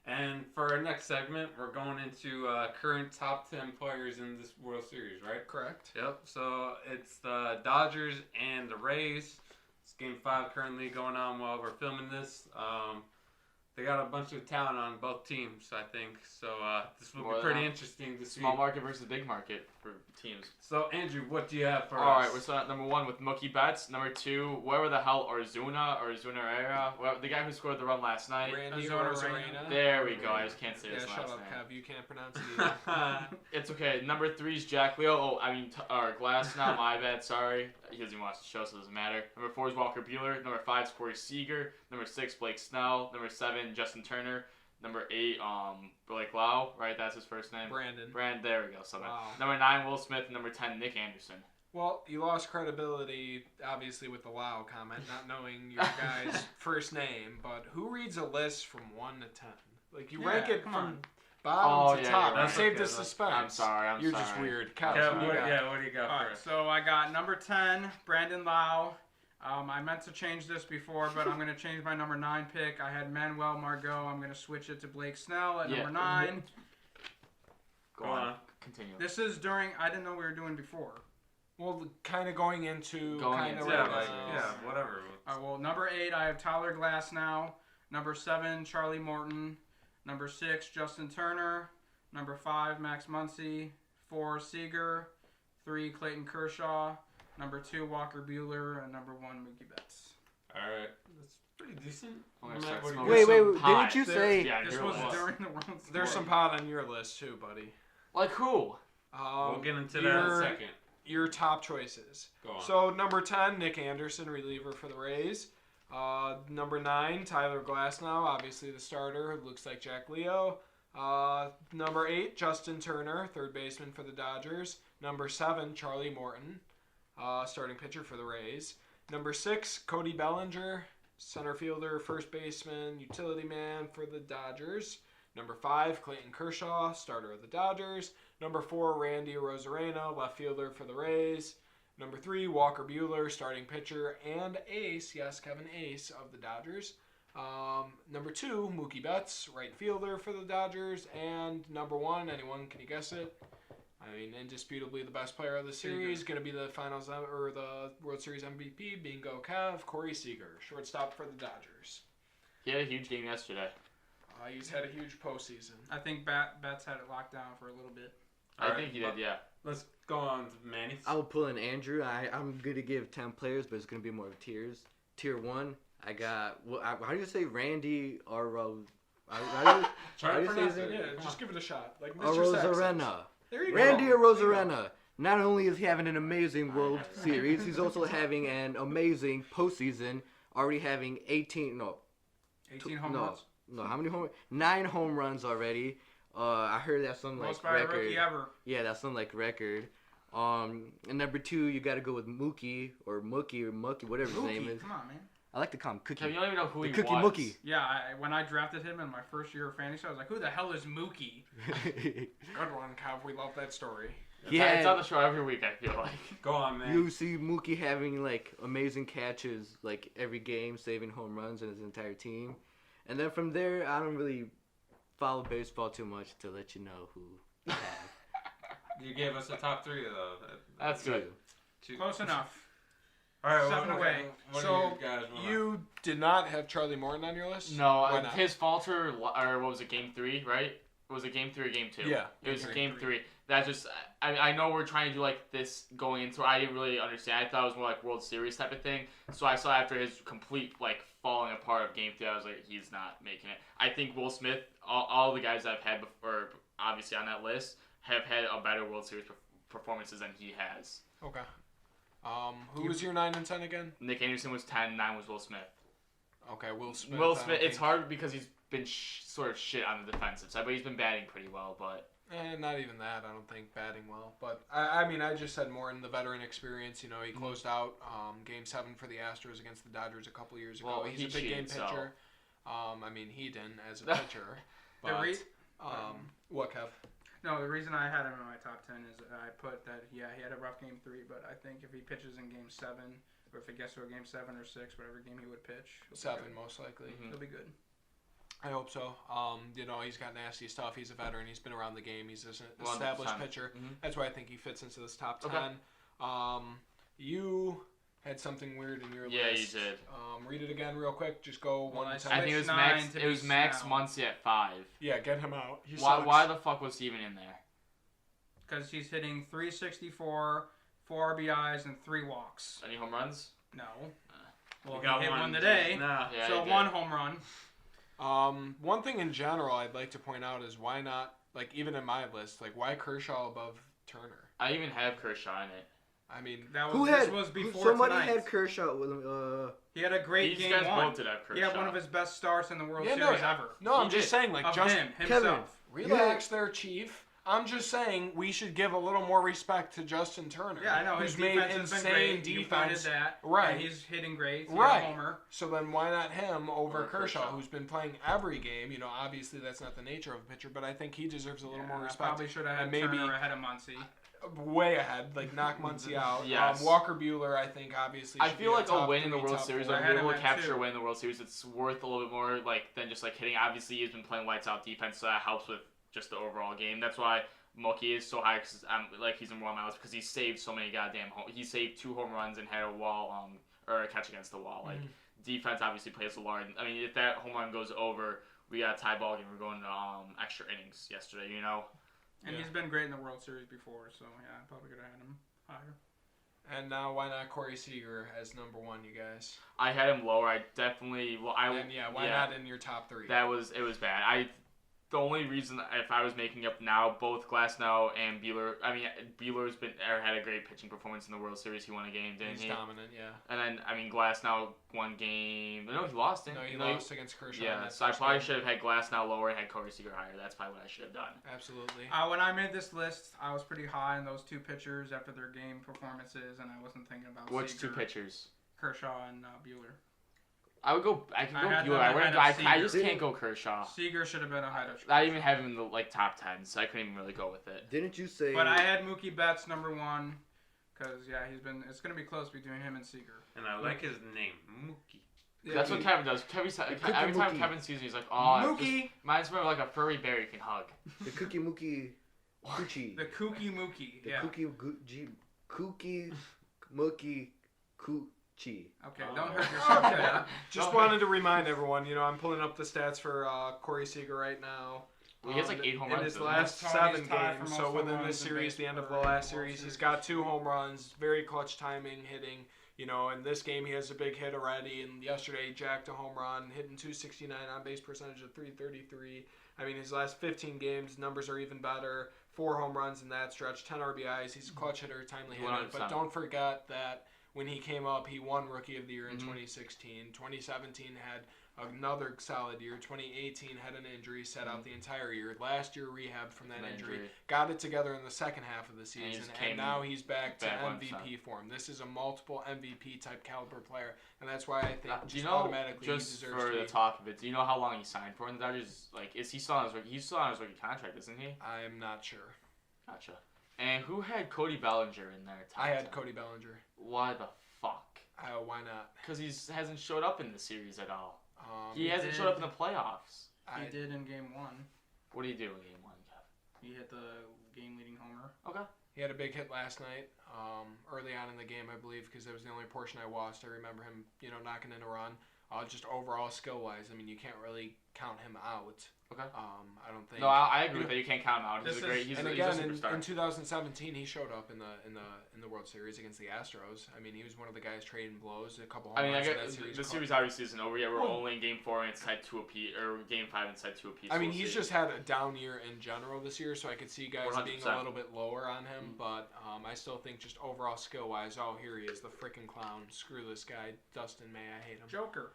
And for our next segment, we're going into current top 10 players in this World Series, right? Correct. Yep. So it's the Dodgers and the Rays. It's Game 5 currently going on while we're filming this. They got a bunch of talent on both teams, I think. So this will be pretty interesting to see. Small market versus big market for teams. So, Andrew, what do you have for us? All right, we're starting at number 1 with Mookie Betts. Number 2, whoever the hell, Ozuna Herrera, the guy who scored the run last night. Randy Arozarena. There we go. I just can't say his last shut up, name. Kev. You can't pronounce it either. It's okay. Number 3 is Jack Leo. Glass now. My bad. Sorry. He doesn't even watch the show, so it doesn't matter. Number 4 is Walker Buehler. Number 5 is Corey Seager. Number 6, Blake Snell. Number 7, Justin Turner. Number 8, Blake Lau, right? That's his first name. Brandon. There we go. Wow. Number 9, Will Smith. And number 10, Nick Anderson. Well, you lost credibility, obviously, with the Lau comment, not knowing your guy's first name. But who reads a list from 1 to 10? Like, you rank it from bottom to top. You saved the suspense. I'm sorry. You're just weird. What do you got All for right, us? so I got number 10, Brandon Lau. I meant to change this before, but I'm going to change my number 9 pick. I had Manuel Margot. I'm going to switch it to Blake Snell at number 9. Go on. Continue. This is I didn't know we were doing before. Well, kind of going into whatever. Well, number 8, I have Tyler Glasnow. Number 7, Charlie Morton. Number 6, Justin Turner. Number 5, Max Muncy. 4, Seager. 3, Clayton Kershaw. Number 2, Walker Buehler. And number 1, Mookie Betts. All right. That's pretty decent. Wait, didn't you say... Yeah, this was during the World Series. There's some pot on your list, too, buddy. Like who? We'll get into that in a second. Your top choices. Go on. So, number 10, Nick Anderson, reliever for the Rays. Number 9, Tyler Glasnow, obviously the starter. Looks like Jack Leo. Number 8, Justin Turner, third baseman for the Dodgers. Number 7, Charlie Morton, starting pitcher for the Rays. Number 6, Cody Bellinger, center fielder, first baseman, utility man for the Dodgers. Number 5, Clayton Kershaw, starter of the Dodgers. Number 4, Randy Arozarena, left fielder for the Rays. Number 3, Walker Buehler, starting pitcher and ace, yes, Kevin Ace of the Dodgers. Number 2, Mookie Betts, right fielder for the Dodgers. And number 1, anyone, can you guess it? I mean, indisputably the best player of the series, going to be the finals or the World Series MVP, Bingo Kev, Corey Seager, shortstop for the Dodgers. He had a huge game yesterday. He's had a huge postseason. I think Betts had it locked down for a little bit. I think he did, yeah. Let's go on to Manny. I will pull in Andrew. I'm going to give 10 players, but it's going to be more of tiers. Tier 1, I got... how do you say Randy Aro... Try to pronounce it. Yeah, just give it a shot. Like Mr. Arozarena. There you Randy go. Arozarena. Not only is he having an amazing World Series, he's also having an amazing postseason, already having 18 home runs? No, how many home? 9 home runs already. I heard that's some Most like by record. a rookie ever. Yeah, that's some like record. And number 2, you got to go with Mookie or Mookie, whatever his name is. Come on, man. I like to call him Cookie. Kevin, you don't even know who he Cookie was. Mookie. Yeah, when I drafted him in my first year of fantasy, I was like, who the hell is Mookie? Good one, Kev. We love that story. It's on the show every week, I feel like. Go on, man. You see Mookie having like amazing catches like every game, saving home runs in his entire team. And then from there, I don't really follow baseball too much to let you know who I have. You gave us a top 3, though. That's good. Close enough. All right, 7 away. So You did not have Charlie Morton on your list? No, his falter, or what was it, Game 3, right? Was it Game 3 or Game 2? Yeah. It was Game 3. That just, I know we're trying to do like this going into, I didn't really understand. I thought it was more like World Series type of thing. So I saw after his complete like falling apart of Game 3, I was like, he's not making it. I think Will Smith, all the guys I've had before, obviously on that list, have had a better World Series performances than he has. Okay. Who was your 9 and 10 again? Nick Anderson was 10, 9 was Will Smith. Okay, Will Smith. It's hard because he's been sort of shit on the defensive side, but he's been batting pretty well, but... not even that, I don't think, batting well. But, I mean, I just said more in the veteran experience. You know, he closed out Game 7 for the Astros against the Dodgers a couple years ago. Well, he's a big game pitcher. I mean, he didn't as a pitcher. But, what, Kev? No, the reason I had him in my top 10 is I put that, he had a rough Game 3, but I think if he pitches in Game 7, or if it gets to a Game 7 or 6, whatever game he would pitch. 7, most likely. He'll be good. I hope so. He's got nasty stuff. He's a veteran. He's been around the game. He's an established 100%. pitcher. Mm-hmm. That's why I think he fits into this top 10. Okay. You had something weird in your list. Yeah, you did. Read it again real quick. Just go Well, one I to I 10. think it was Switch Max. nine to It was be Max Snell. Muncy at 5. Yeah, get him out. He Why? sucks. Why the fuck was he even in there? Because he's hitting 364, 4 RBIs, and 3 walks. Any home runs? No. Well, You he got hit one one today. Nah. Yeah, So he did. 1 home run. One thing in general I'd like to point out is why not, like, even in my list, like, why Kershaw above Turner? I even have Kershaw in it. I mean, This was before somebody tonight. had Kershaw with him. He had a great These game guys 1. both did have Kershaw. He had one of his best starts in the World Yeah, Series ever. no, I'm He just did. saying, like, Of just him, Kevin. himself. relax there, Chief. I'm just saying we should give a little more respect to Justin Turner. Yeah, I know. His Who's made defense has been insane great. You pointed defense. that. Right. And he's hitting great. He Right. had a homer. So then why not him over Or Kershaw, Kershaw. who's been playing every game? Obviously that's not the nature of a pitcher, but I think he deserves a little more I respect. probably should have had And maybe- Turner ahead of Muncy. Way ahead, like knock Muncy out. Yes. Walker Buehler, I think, obviously. I should feel be like a top win in the 3, World top Series, 4. or I had be able him to at capture 2. a win in the World Series, it's worth a little bit more than just like hitting. Obviously, he's been playing lights out defense, so that helps with just the overall game. That's why Mookie is so high, because he's in one of my lists because he saved so many goddamn. He saved 2 home runs and had a wall, or a catch against the wall. Like defense obviously plays a large. I mean, if that home run goes over, we got a tie ball game. We're going to extra innings yesterday. And he's been great in the World Series before, so yeah, I probably could have had him higher. And now why not Corey Seager as number 1, you guys? I had him lower. I definitely. Well, And why not in your top 3? It was bad. The only reason, if I was making up now, both Glasnow and Buehler. I mean, Buehler's had a great pitching performance in the World Series. He won a game, didn't he? He's dominant, yeah. And then, I mean, Glasnow won game. No, he lost. No, he lost against Kershaw. in Yeah, that so I first probably game. should have had Glasnow lower and had Corey Seager higher. That's probably what I should have done. Absolutely. When I made this list, I was pretty high on those 2 pitchers after their game performances, and I wasn't thinking about Which Seager, 2 pitchers? Kershaw and Buehler. I can go I had Buehler. them ahead of I just Seager. can't go Kershaw. Seager should have been ahead of I even have him in the top 10, so I couldn't even really go with it. Didn't you say? But I had Mookie Betts number 1, because it's going to be close between him and Seager. And I like his name, Mookie. That's what Kevin does. Every time Mookie. Kevin sees me, he's like, "Oh, Mookie, reminds me of like a furry bear you can hug." the Cookie Mookie Coochie. the Kookie Mookie. The Yeah. Cookie Mookie Coochie. Okay, Oh. don't hurt yourself Okay. there. Just Okay. wanted to remind everyone, I'm pulling up the stats for Corey Seager right now. He gets like 8 home in runs. his doesn't he? last Tony's 7 tied for games. most So home within runs this in series, the end of the baseball last in the World series, he's Series. got 2 home runs, very clutch timing, hitting. In this game, he has a big hit already, and yesterday he jacked a home run, hitting 269, on base percentage of 333. I mean, his last 15 games, numbers are even better. 4 home runs in that stretch, 10 RBIs. He's a clutch hitter, timely hitter. 100%. But don't forget that when he came up, he won Rookie of the Year in 2016. 2017 had another solid year. 2018 had an injury, set out the entire year. Last year rehabbed from that injury. Got it together in the second half of the season, and now he's back to MVP form. This is a multiple MVP type caliber player, and that's why I think Do you just know, automatically he just deserves for to the be. talk of it, do you know how long he signed for in the Dodgers? Like, is he still on his rookie? He's still on his rookie contract, isn't he? I'm not sure. Gotcha. And who had Cody Bellinger in there? I had 10? Cody Bellinger. Why the fuck? Why not? Because he hasn't showed up in the series at all. He He hasn't did. showed up in the playoffs. He did in game 1. What do you do in game 1, Kev? He hit the game-leading homer. Okay. He had a big hit last night, early on in the game, I believe, because that was the only portion I watched. I remember him, knocking in a run. Just overall skill-wise, I mean, you can't really count him out. Okay. I don't think. No, I agree with that. You can't count him out. He's This a great. is- He's And a again, superstar. in 2017, he showed up in the World Series against the Astros. I mean, he was one of the guys trading blows, a couple home I mean, runs I in get that series. the series obviously isn't over yet. We're only in game 4 and it's tied 2 apiece, or game 5 and it's tied 2 apiece. I mean, We'll he's see. just had a down year in general this year, so I could see guys being a 100%. little bit lower on him. But I still think just overall skill-wise, here he is, the freaking clown. Screw this guy, Dustin May. I hate him. Joker.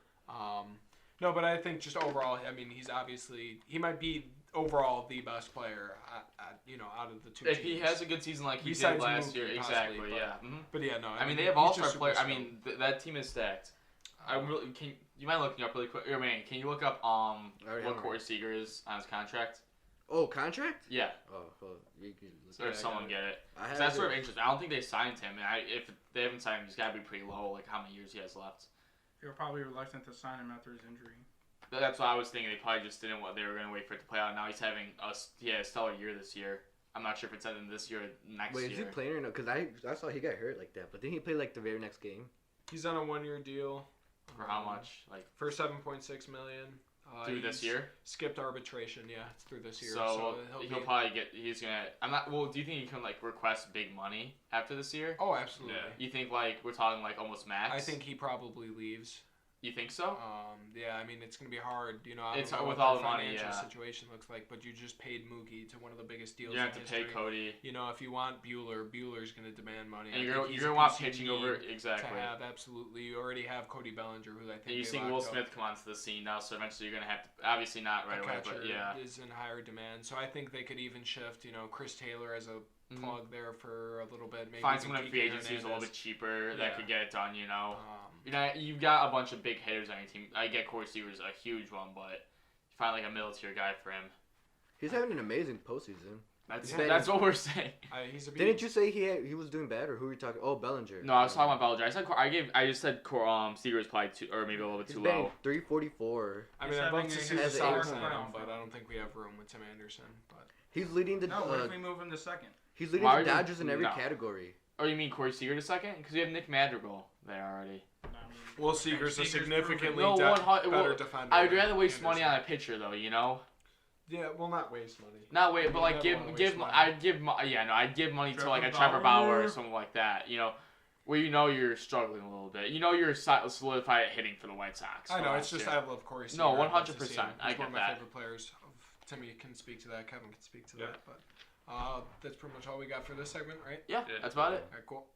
No, but I think just overall, I mean, he might be overall the best player, out of the 2 If teams. he has a good season like he Besides did last Mookie, year, possibly, exactly, but- yeah. But yeah, no. I mean, they he's have all-star just super players. I skilled. mean, that team is stacked. You mind looking up really quick? Or, man, can you look up have what it. Corey Seager is on his contract? Oh, contract? Yeah, Oh, you can look or at it. someone get it. I 'Cause have that's it. sort of interesting. I don't think they signed him, and if they haven't signed him, he's got to be pretty low. Like how many years he has left. They were probably reluctant to sign him after his injury. That's what I was thinking. They probably just didn't. They were gonna wait for it to play out. Now he's having a stellar year this year. I'm not sure if it's ending this year or next year. Wait, is he playing or no? Because I saw he got hurt like that, but didn't he play like the very next game? He's on a 1-year deal. For how much? Like for $7.6 million. through this year? Skipped arbitration. Yeah, it's through this year. So he'll probably get. He's gonna. I'm not. Well, do you think he can like request big money after this year? Oh, absolutely. Yeah. You think like we're talking like almost max? I think he probably leaves. You think so? Yeah, I mean, it's going to be hard. You know, I It's don't know with what all their the money, financial yeah. situation looks like, but you just paid Mookie to one of the biggest deals You have in to pay history. Cody. You know, if you want Bueller's going to demand money. And I you're think he's gonna a want piece you pitching need over to exactly. have, absolutely. You already have Cody Bellinger, who I think And you they see locked Will up. Smith come onto the scene now, so eventually you're gonna have to. Obviously not right A away, but catcher yeah. is in higher demand. So I think they could even shift, you know, Chris Taylor as a plug there for a little bit. Maybe Find even someone in Kike free agency who's a little Hernandez. bit cheaper Yeah. that could get it done. You know. Um, You know, you've got a bunch of big hitters on your team. I get Corey Seager's a huge one, but you find like a middle tier guy for him. He's having an amazing postseason. That's what we're saying. he's a beast. Didn't you say he was doing bad, or who were you talking? Oh, Bellinger. No, I was talking about Bellinger. I just said Seager was probably too, or maybe a little bit He's too batting low. 344. I He's mean, I'd love having to a see the huge Sox season. now, but I don't think we have room with Tim Anderson. But He's leading the. No, what if we move him to second? He's leading Why the are you- Dodgers in every no. category. Oh, you mean Corey Seager to second? Because we have Nick Madrigal there already. well, Seager's a Seager's significantly proven. No, better well, defender. I'd than rather waste money Anderson. on a pitcher though, you know. Yeah, well, not waste money. Not wait, but You like never give wanna give waste money. I'd give money to like a Trevor Trevor Bauer or Bauer. something like that, you know, where you know you're struggling a little bit. You know you're solidified at hitting for the White Sox. I from know, it's last just year. I love Corey Seager. No, I'd love to see 100%. him. I He's get one of my that. favorite players. Timmy can speak to that. Kevin can speak to Yeah. that. But that's pretty much all we got for this segment, right? Yeah, Yeah. that's about it. All right, cool.